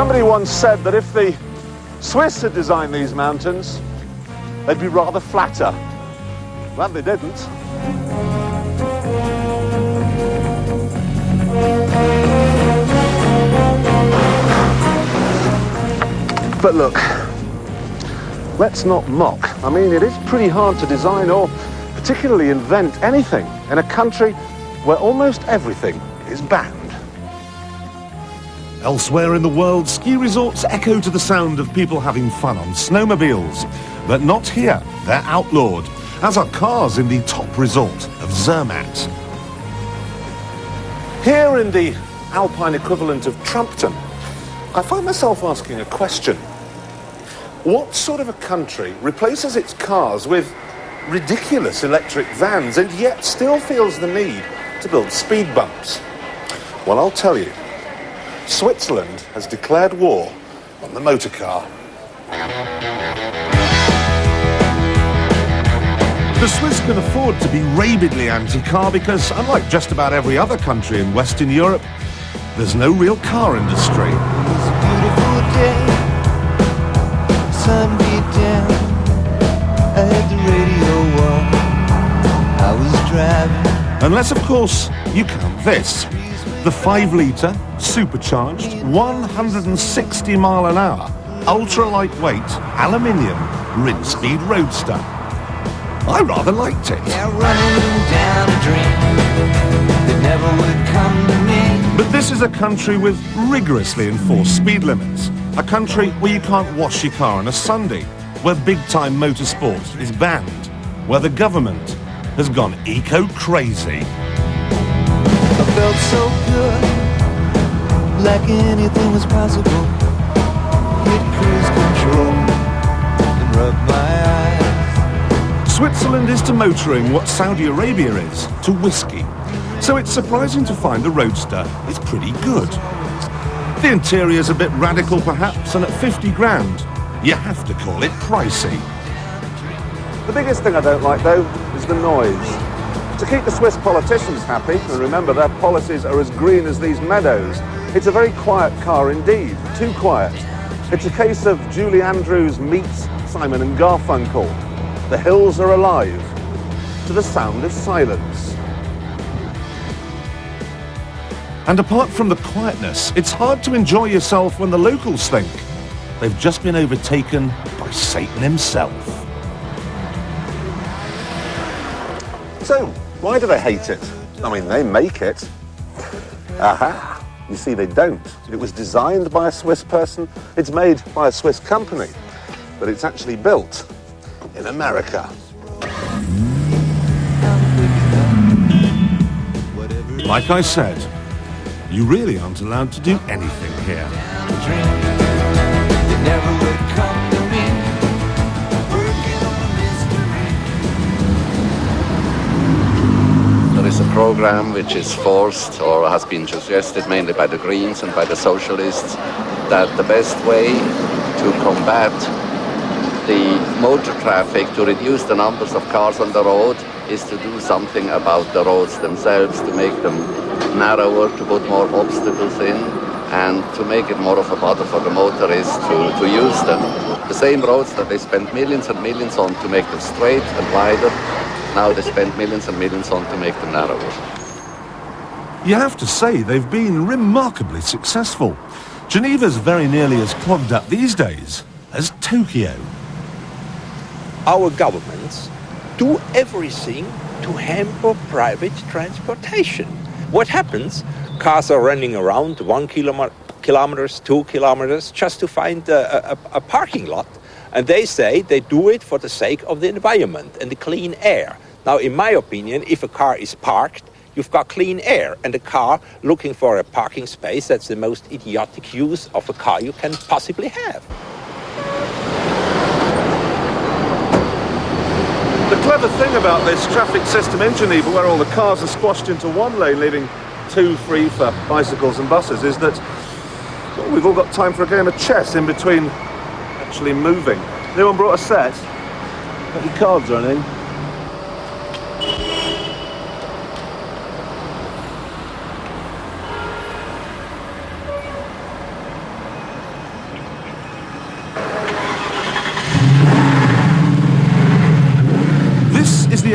Somebody once said that if the Swiss had designed these mountains, they'd be rather flatter. Well, they didn't. But look, let's not mock. I mean, it is pretty hard to design or particularly invent anything in a country where almost everything is banned. Elsewhere in the world, ski resorts echo to the sound of people having fun on snowmobiles. But not here. They're outlawed, as are cars in the top resort of Zermatt. Here in the Alpine equivalent of Trumpton, I find myself asking a question. What sort of a country replaces its cars with ridiculous electric vans and yet still feels the need to build speed bumps? Well, I'll tell you. Switzerland has declared war on the motor car. The Swiss can afford to be rabidly anti-car because, unlike just about every other country in Western Europe, there's no real car industry. It was a beautiful day, sun beat down, I had the radio on, I was driving. Unless, of course, you count this. The 5-litre, supercharged, 160-mile-an-hour, ultra-lightweight, aluminium, Rinspeed Roadster. I rather liked it. Yeah, running down a dream that never would come to me. But this is a country with rigorously enforced speed limits. A country where you can't wash your car on a Sunday, where big-time motorsport is banned, where the government has gone eco-crazy. I felt so good, like anything was possible. Hit cruise control and rub my eyes. Switzerland is to motoring what Saudi Arabia is to whiskey. So it's surprising to find the Roadster is pretty good. The interior's a bit radical perhaps, and at 50 grand, you have to call it pricey. The biggest thing I don't like, though, is the noise. To keep the Swiss politicians happy, and remember their policies are as green as these meadows, it's a very quiet car indeed, too quiet. It's a case of Julie Andrews meets Simon and Garfunkel. The hills are alive to the sound of silence. And apart from the quietness, it's hard to enjoy yourself when the locals think they've just been overtaken by Satan himself. So, why do they hate it? I mean, they make it. Aha! You see, they don't. It was designed by a Swiss person, it's made by a Swiss company, but it's actually built in America. Like I said, you really aren't allowed to do anything here. There is a program which is forced or has been suggested mainly by the Greens and by the Socialists that the best way to combat the motor traffic, to reduce the numbers of cars on the road, is to do something about the roads themselves, to make them narrower, to put more obstacles in, and to make it more of a bother for the motorists to use them. The same roads that they spent millions and millions on to make them straight and wider, now they spend millions and millions on to make them narrower. You have to say they've been remarkably successful. Geneva's very nearly as clogged up these days as Tokyo. Our governments do everything to hamper private transportation. What happens? Cars are running around 1 kilometers, 2 kilometers, just to find a parking lot. And they say they do it for the sake of the environment and the clean air. Now, in my opinion, if a car is parked, you've got clean air. And a car looking for a parking space, that's the most idiotic use of a car you can possibly have. The clever thing about this traffic system in Geneva, where all the cars are squashed into one lane, leaving two free for bicycles and buses, is that we've all got time for a game of chess in between actually moving. Anyone brought a set? Got your cards or anything?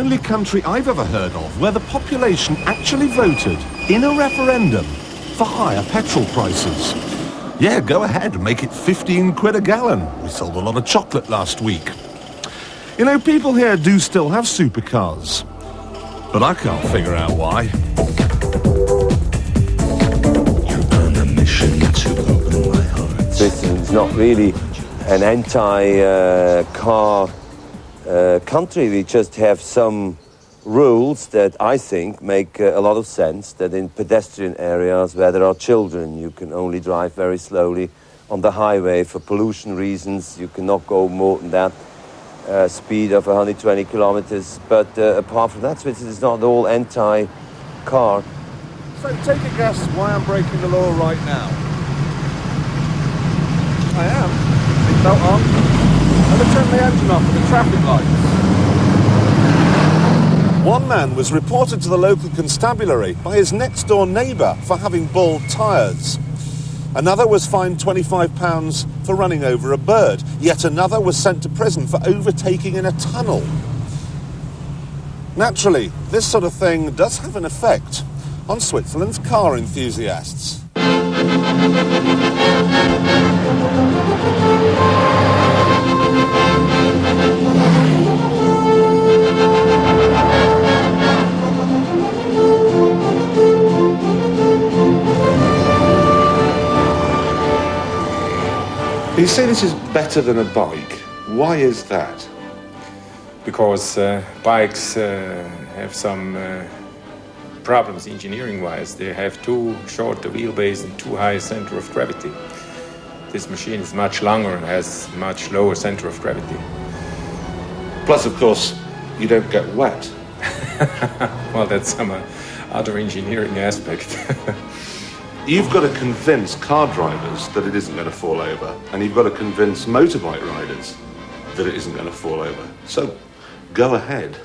only country I've ever heard of where the population actually voted in a referendum for higher petrol prices. Yeah, go ahead, make it 15 quid a gallon. We sold a lot of chocolate last week. You know, people here do still have supercars, but I can't figure out why. You're on a mission to open my heart. Switzerland's not really an anti-car country. We just have some rules that I think make a lot of sense, that in pedestrian areas where there are children, you can only drive very slowly on the highway for pollution reasons. You cannot go more than that speed of 120 kilometers. But apart from that, Switzerland is not all anti-car. So take a guess why I'm breaking the law right now. I am. Seatbelt on. And I turn the engine off at the traffic lights. One man was reported to the local constabulary by his next-door neighbour for having bald tyres. Another was fined £25 for running over a bird. Yet another was sent to prison for overtaking in a tunnel. Naturally, this sort of thing does have an effect on Switzerland's car enthusiasts. You say this is better than a bike. Why is that? Because bikes have some problems engineering-wise. They have too short a wheelbase and too high center of gravity. This machine is much longer and has much lower center of gravity. Plus, of course, you don't get wet. Well, that's some other engineering aspect. You've got to convince car drivers that it isn't going to fall over, and you've got to convince motorbike riders that it isn't going to fall over. So, go ahead.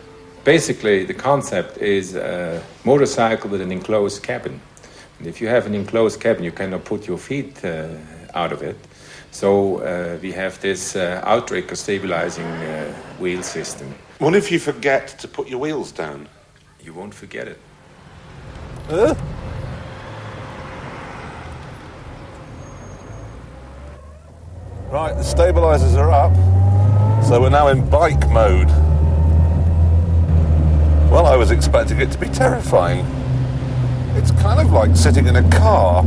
Basically, the concept is a motorcycle with an enclosed cabin. And if you have an enclosed cabin, you cannot put your feet out of it. So we have this outrigger stabilizing wheel system. What if you forget to put your wheels down? You won't forget it. Right, the stabilizers are up, so we're now in bike mode. Well, I was expecting it to be terrifying. It's kind of like sitting in a car.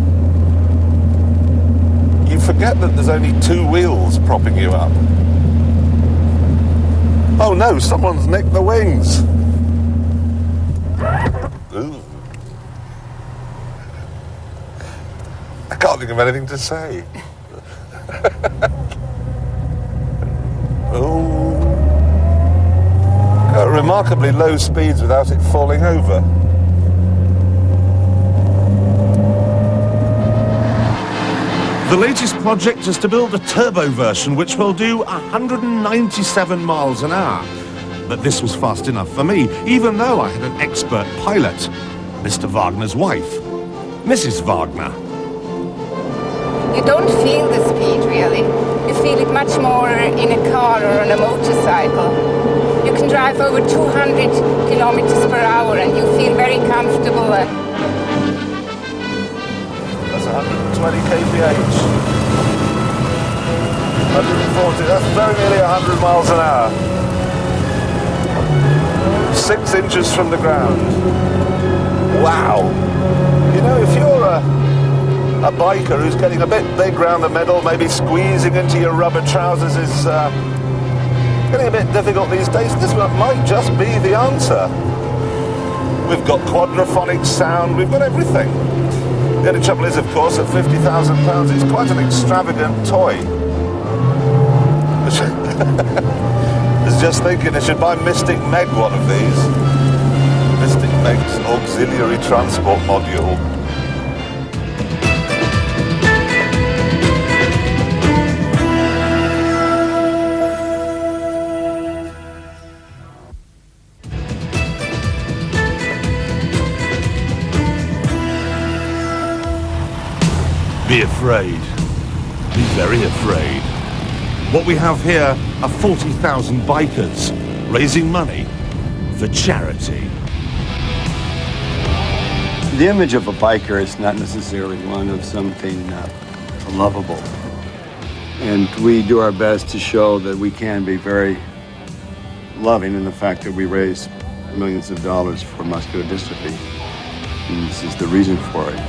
You forget that there's only two wheels propping you up. Oh no, someone's nicked the wings. Ooh. I can't think of anything to say. Oh. At remarkably low speeds without it falling over. The latest project is to build a turbo version which will do 197 miles an hour. But this was fast enough for me, even though I had an expert pilot, Mr. Wagner's wife, Mrs. Wagner. You don't feel the speed, really. You feel it much more in a car or on a motorcycle. You can drive over 200 kilometers per hour and you feel very comfortable. That's 120 kph. 140, that's very nearly 100 miles an hour. 6 inches from the ground. Wow. You know, if you're a biker who's getting a bit big round the middle, maybe squeezing into your rubber trousers is getting a bit difficult these days, this might just be the answer. We've got quadraphonic sound, we've got everything. The only trouble is, of course, at £50,000, it's quite an extravagant toy. I was just thinking I should buy Mystic Meg one of these. Mystic Meg's auxiliary transport module. Be afraid. Be very afraid. What we have here are 40,000 bikers raising money for charity. The image of a biker is not necessarily one of something lovable. And we do our best to show that we can be very loving in the fact that we raise millions of dollars for muscular dystrophy. And this is the reason for it.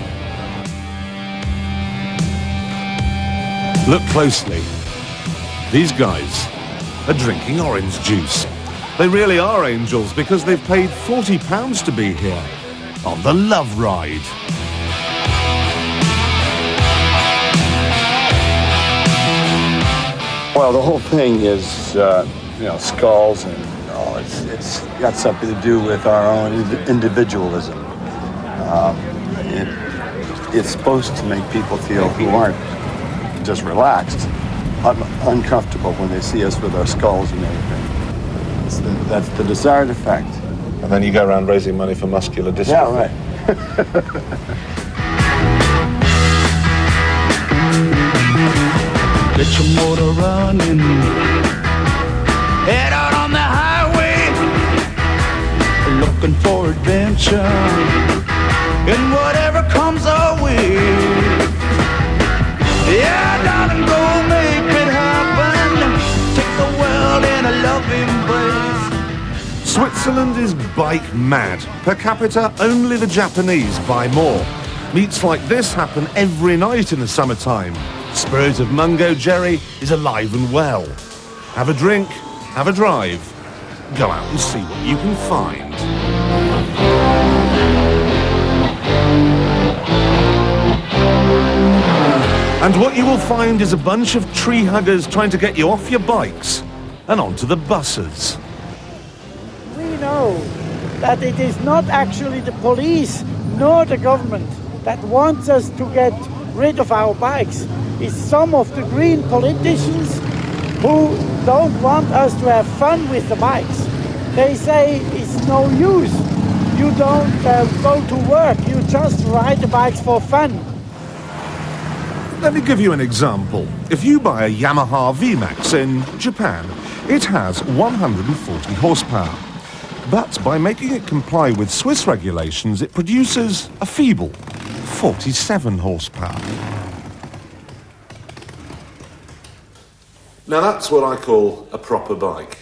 Look closely. These guys are drinking orange juice. They really are angels because they've paid £40 to be here on the Love Ride. Well, the whole thing is, skulls and all. It's got something to do with our own individualism. It's supposed to make people feel who aren't just relaxed, uncomfortable when they see us with our skulls and everything. That's the desired effect. And then you go around raising money for muscular dystrophy. Yeah, right. Get your motor running. Head out on the highway, looking for adventure, and whatever comes our way. Yeah, darling, go make it happen. Take the world in a loving embrace. Switzerland is bike mad. Per capita, only the Japanese buy more. Meets like this happen every night in the summertime. Spirit of Mungo Jerry is alive and well. Have a drink, have a drive. Go out and see what you can find. And what you will find is a bunch of tree huggers trying to get you off your bikes and onto the buses. We know that it is not actually the police nor the government that wants us to get rid of our bikes. It's some of the green politicians who don't want us to have fun with the bikes. They say it's no use. You don't go to work, you just ride the bikes for fun. Let me give you an example. If you buy a Yamaha VMAX in Japan, it has 140 horsepower. But by making it comply with Swiss regulations, it produces a feeble 47 horsepower. Now that's what I call a proper bike.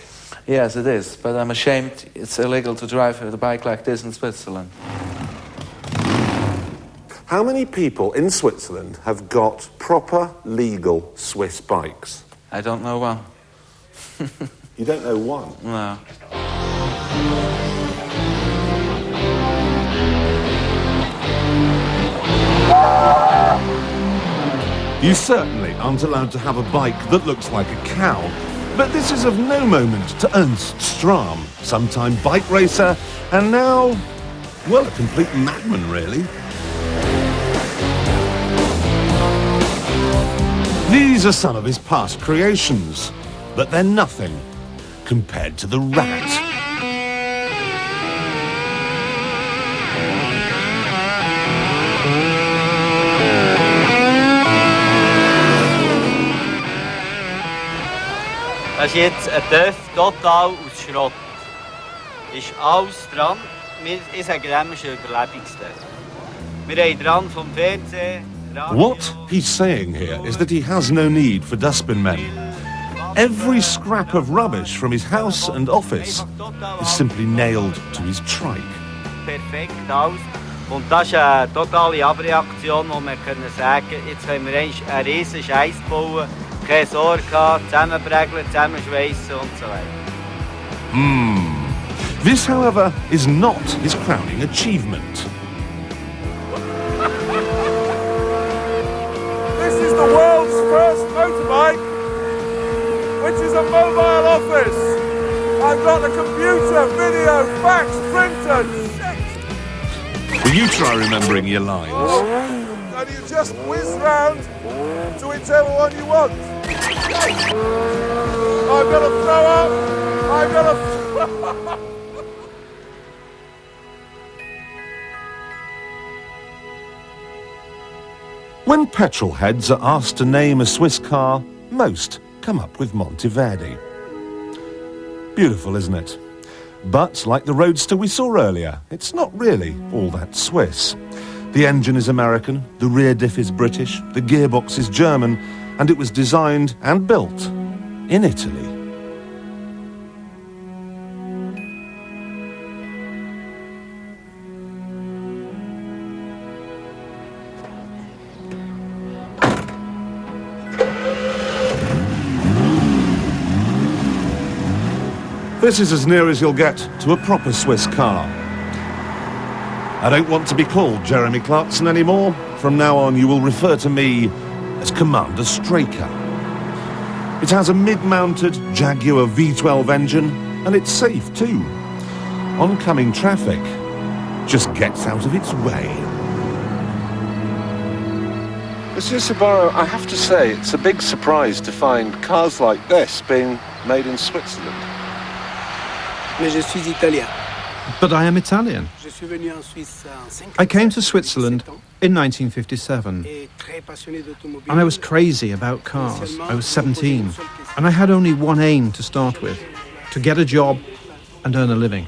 Yes, it is, but I'm ashamed it's illegal to drive with a bike like this in Switzerland. How many people in Switzerland have got proper, legal Swiss bikes? I don't know one. You don't know one? No. You certainly aren't allowed to have a bike that looks like a cow. But this is of no moment to Ernst Strahm, sometime bike racer, and now, well, a complete madman, really. These are some of his past creations, but they're nothing compared to the rat. Das ist jetzt ein TÜV total aus Schrott. Ist alles dran. Ich sage dem, ist ein Überlebungstüv. Wir haben dran vom Fernsehen. What he's saying here is that he has no need for dustbin men. Every scrap of rubbish from his house and office is simply nailed to his trike. Perfekt alles. Und das ist eine totale Abreaktion, wo wir können sagen, jetzt können wir einen riesen Scheiß bauen, keine Sorge haben, zusammenprägeln, zusammenschweissen und so weiter. This, however, is not his crowning achievement. This is the world's first motorbike, which is a mobile office. I've got a computer, video, fax, printer. Will you try remembering your lines? And you just whiz round to whichever one you want. I've got to throw up. I've got to... When petrol heads are asked to name a Swiss car, most come up with Monteverdi. Beautiful, isn't it? But, like the Roadster we saw earlier, it's not really all that Swiss. The engine is American, the rear diff is British, the gearbox is German, and it was designed and built in Italy. This is as near as you'll get to a proper Swiss car. I don't want to be called Jeremy Clarkson anymore. From now on, you will refer to me as Commander Straker. It has a mid-mounted Jaguar V12 engine, and it's safe too. Oncoming traffic just gets out of its way. Monsieur Sabaro, I have to say, it's a big surprise to find cars like this being made in Switzerland. Mais je suis italien. But I am Italian. I came to Switzerland in 1957, and I was crazy about cars. I was 17, and I had only one aim to start with, to get a job and earn a living.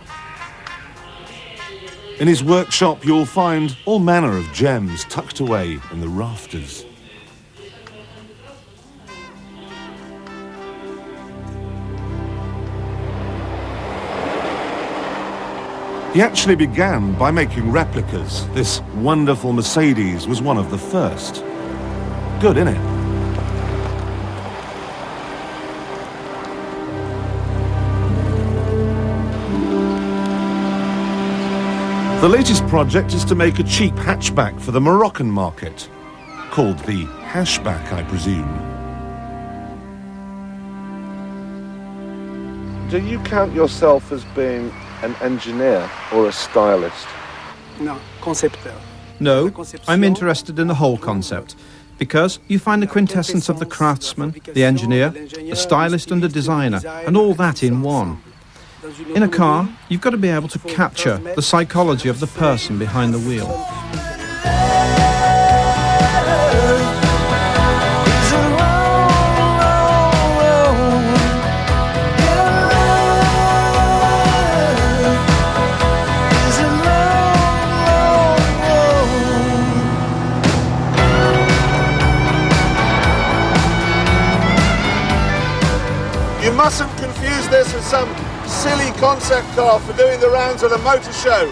In his workshop, you'll find all manner of gems tucked away in the rafters. He actually began by making replicas. This wonderful Mercedes was one of the first. Good, innit? The latest project is to make a cheap hatchback for the Moroccan market, called the hashback, I presume. Do you count yourself as being an engineer or a stylist? No, concepteur. No, I'm interested in the whole concept, because you find the quintessence of the craftsman, the engineer, the stylist and the designer, and all that in one. In a car, you've got to be able to capture the psychology of the person behind the wheel. You mustn't confuse this with some silly concept car for doing the rounds at a motor show.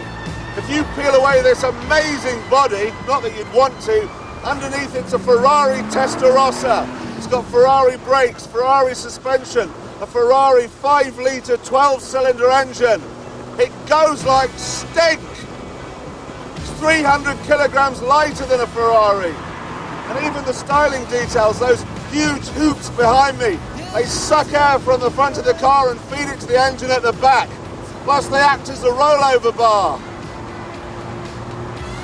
If you peel away this amazing body, not that you'd want to, underneath it's a Ferrari Testarossa. It's got Ferrari brakes, Ferrari suspension, a Ferrari 5-litre 12-cylinder engine. It goes like stink. It's 300 kilograms lighter than a Ferrari. And even the styling details, those huge hoops behind me, they suck air from the front of the car and feed it to the engine at the back. Plus they act as a rollover bar.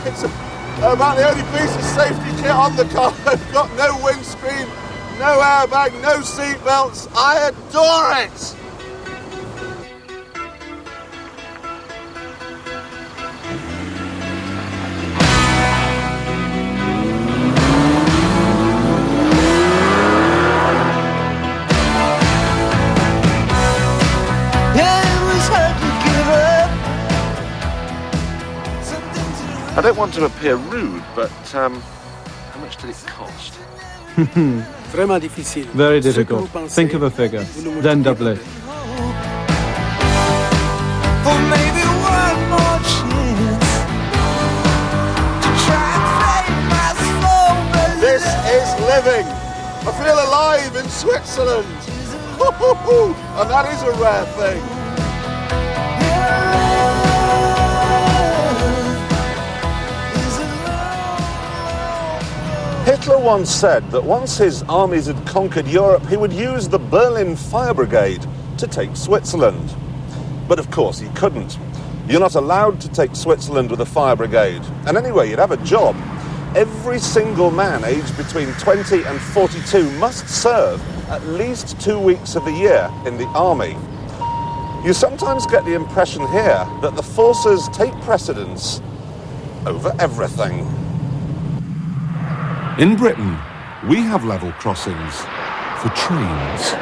It's about the only piece of safety kit on the car. They've got no windscreen, no airbag, no seat belts. I adore it! I don't want to appear rude, but how much did it cost? Vraiment difficile. Very difficult. Think of a figure, then double it. For maybe one more chance to try and save my soul. This is living. I feel alive in Switzerland. And that is a rare thing. Hitler once said that once his armies had conquered Europe, he would use the Berlin Fire Brigade to take Switzerland. But of course he couldn't. You're not allowed to take Switzerland with a fire brigade. And anyway, you'd have a job. Every single man aged between 20 and 42 must serve at least 2 weeks of the year in the army. You sometimes get the impression here that the forces take precedence over everything. In Britain, we have level crossings for trains.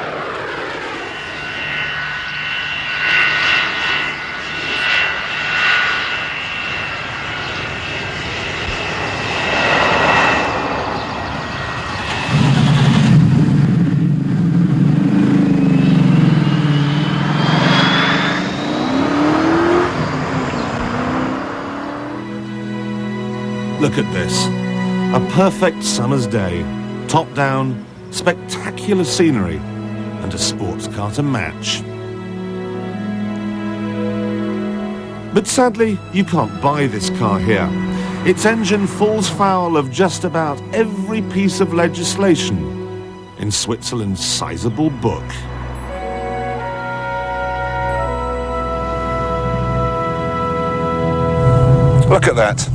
Look at this. A perfect summer's day. Top down, spectacular scenery, and a sports car to match. But sadly, you can't buy this car here. Its engine falls foul of just about every piece of legislation in Switzerland's sizable book. Look at that.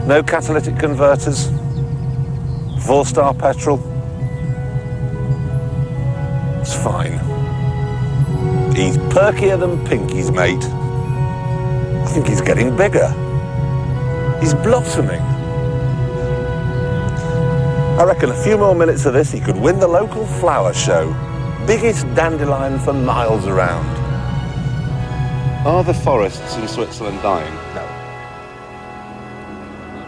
No catalytic converters. 4-star petrol. It's fine. He's perkier than Pinky's mate. I think he's getting bigger. He's blossoming. I reckon a few more minutes of this, he could win the local flower show. Biggest dandelion for miles around. Are the forests in Switzerland dying? No.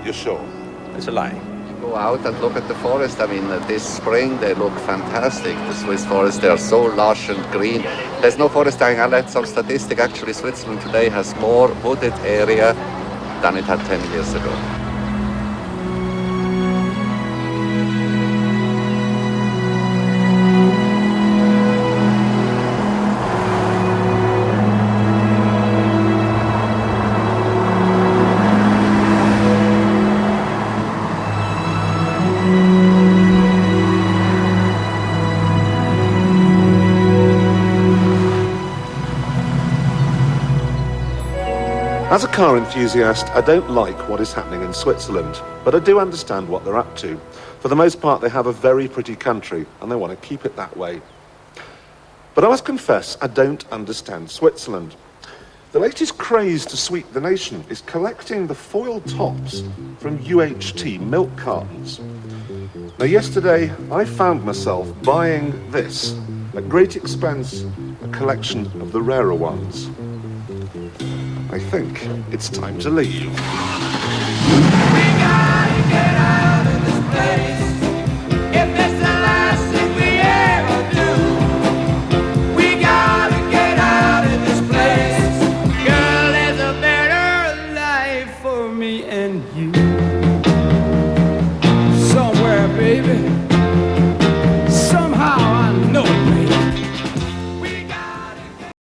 You're sure? It's a lie. Go out and look at the forest. I mean, this spring they look fantastic. The Swiss forests, they are so lush and green. There's no forest dying. I read some statistic. Actually, Switzerland today has more wooded area than it had 10 years ago. As a car enthusiast, I don't like what is happening in Switzerland, but I do understand what they're up to. For the most part, they have a very pretty country, and they want to keep it that way. But I must confess, I don't understand Switzerland. The latest craze to sweep the nation is collecting the foil tops from UHT milk cartons. Now, yesterday, I found myself buying this, at great expense, a collection of the rarer ones. I think it's time to leave.